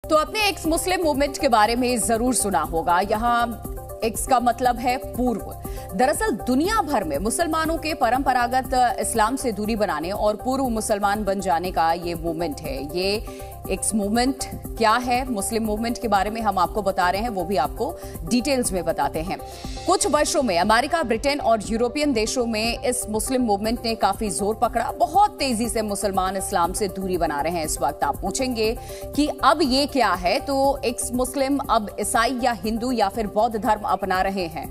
तो आपने एक्स मुस्लिम मूवमेंट के बारे में जरूर सुना होगा। यहाँ एक्स का मतलब है पूर्व। दरअसल दुनिया भर में मुसलमानों के परंपरागत इस्लाम से दूरी बनाने और पूर्व मुसलमान बन जाने का ये मूवमेंट है। ये एक्स मूवमेंट क्या है, मुस्लिम मूवमेंट के बारे में हम आपको बता रहे हैं, वो भी आपको डिटेल्स में बताते हैं। कुछ वर्षों में अमेरिका, ब्रिटेन और यूरोपियन देशों में इस मुस्लिम मूवमेंट ने काफी जोर पकड़ा। बहुत तेजी से मुसलमान इस्लाम से दूरी बना रहे हैं इस वक्त। आप पूछेंगे कि अब ये क्या है, तो एक्स मुस्लिम अब ईसाई या हिंदू या फिर बौद्ध धर्म अपना रहे हैं।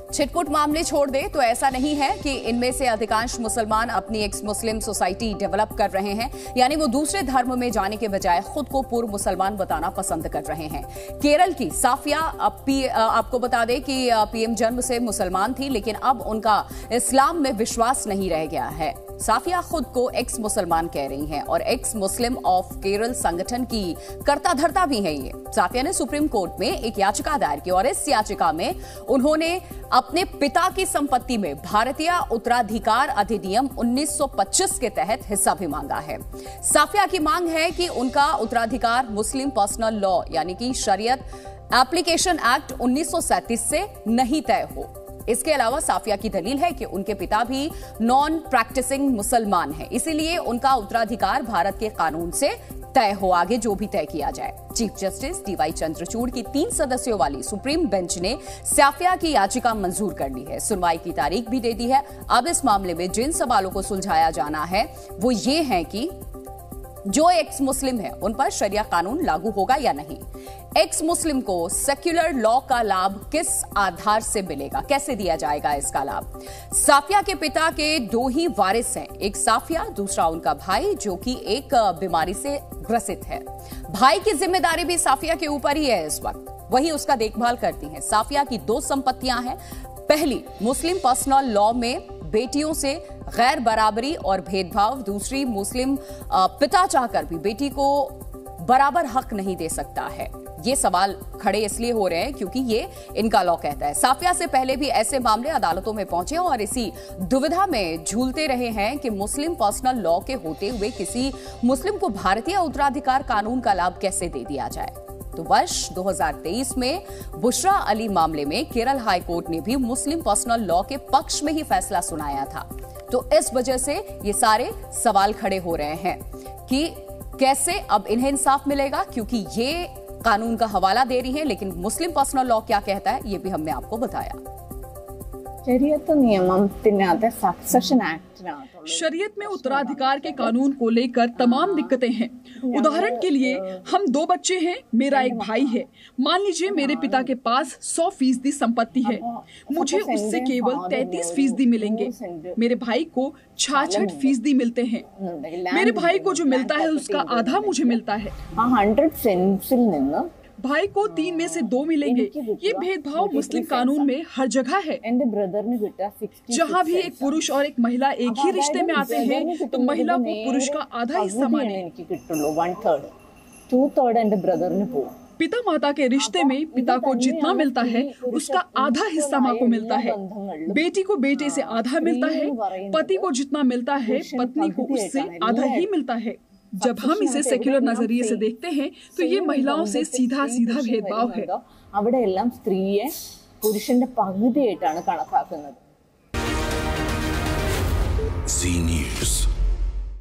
छिटपुट मामले छोड़ दे तो ऐसा नहीं है कि इनमें से अधिकांश मुसलमान अपनी एक्स मुस्लिम सोसाइटी डेवलप कर रहे हैं, यानी वो दूसरे धर्म में जाने के बजाय खुद को पूर्व मुसलमान बताना पसंद कर रहे हैं। केरल की साफिया आपको बता दें कि पीएम जन्म से मुसलमान थी, लेकिन अब उनका इस्लाम में विश्वास नहीं रह गया है। साफिया खुद को एक्स मुसलमान कह रही हैं और एक्स मुस्लिम ऑफ केरल संगठन की कर्ता धर्ता भी है ये। साफिया ने सुप्रीम कोर्ट में एक याचिका दायर की और इस याचिका में उन्होंने अपने पिता की संपत्ति में भारतीय उत्तराधिकार अधिनियम 1925 के तहत हिस्सा भी मांगा है। साफिया की मांग है कि उनका उत्तराधिकार मुस्लिम पर्सनल लॉ यानी कि शरीयत एप्लीकेशन एक्ट 1937 से नहीं तय हो। इसके अलावा साफिया की दलील है कि उनके पिता भी नॉन प्रैक्टिसिंग मुसलमान हैं, इसीलिए उनका उत्तराधिकार भारत के कानून से तय हो, आगे जो भी तय किया जाए। चीफ जस्टिस डीवाई चंद्रचूड़ की 3 सदस्यों वाली सुप्रीम बेंच ने साफिया की याचिका मंजूर कर ली है, सुनवाई की तारीख भी दे दी है। अब इस मामले में जिन सवालों को सुलझाया जाना है वो ये है कि जो एक्स मुस्लिम है उन पर शरिया कानून लागू होगा या नहीं। एक्स मुस्लिम को सेक्युलर लॉ का लाभ किस आधार से मिलेगा, कैसे दिया जाएगा इसका लाभ। साफिया के पिता के 2 ही वारिस हैं, एक साफिया, दूसरा उनका भाई जो कि एक बीमारी से ग्रसित है। भाई की जिम्मेदारी भी साफिया के ऊपर ही है इस वक्त, वही उसका देखभाल करती है। साफिया की 2 संपत्तियां हैं। पहली, मुस्लिम पर्सनल लॉ में बेटियों से गैर बराबरी और भेदभाव। दूसरी, मुस्लिम पिता चाहकर भी बेटी को बराबर हक नहीं दे सकता है। ये सवाल खड़े इसलिए हो रहे हैं क्योंकि ये इनका लॉ कहता है। साफिया से पहले भी ऐसे मामले अदालतों में पहुंचे और इसी दुविधा में झूलते रहे हैं कि मुस्लिम पर्सनल लॉ के होते हुए किसी मुस्लिम को भारतीय उत्तराधिकार कानून का लाभ कैसे दे दिया जाए। तो वर्ष 2023 में बुशरा अली मामले में केरल हाई कोर्ट ने भी मुस्लिम पर्सनल लॉ के पक्ष में ही फैसला सुनाया था। तो इस वजह से ये सारे सवाल खड़े हो रहे हैं कि कैसे अब इन्हें इंसाफ मिलेगा, क्योंकि ये कानून का हवाला दे रही है, लेकिन मुस्लिम पर्सनल लॉ क्या कहता है ये भी हमने आपको बताया। शरीयत में उत्तराधिकार के कानून को लेकर तमाम दिक्कतें हैं। उदाहरण के लिए हम 2 बच्चे हैं, मेरा एक भाई है। मान लीजिए मेरे पिता के पास 100% संपत्ति है, मुझे उससे केवल 33% मिलेंगे। मेरे भाई को 66% मिलते हैं। मेरे भाई को जो मिलता है उसका आधा मुझे मिलता है। 100 भाई को 3 में से 2 मिलेंगे। ये भेदभाव मुस्लिम कानून में हर जगह है। जहाँ भी एक पुरुष और एक महिला एक ही रिश्ते में आते हैं तो महिला को पुरुष का आधा हिस्सा माने। पिता माता के रिश्ते में पिता को जितना मिलता है उसका आधा हिस्सा माँ को मिलता है। बेटी को बेटे से आधा मिलता है। पति को जितना मिलता है पत्नी को उससे आधा ही मिलता है। जब हम इसे सेक्युलर नजरिए से देखते हैं तो ये महिलाओं से सीधा सीधा भेदभाव है। Zee News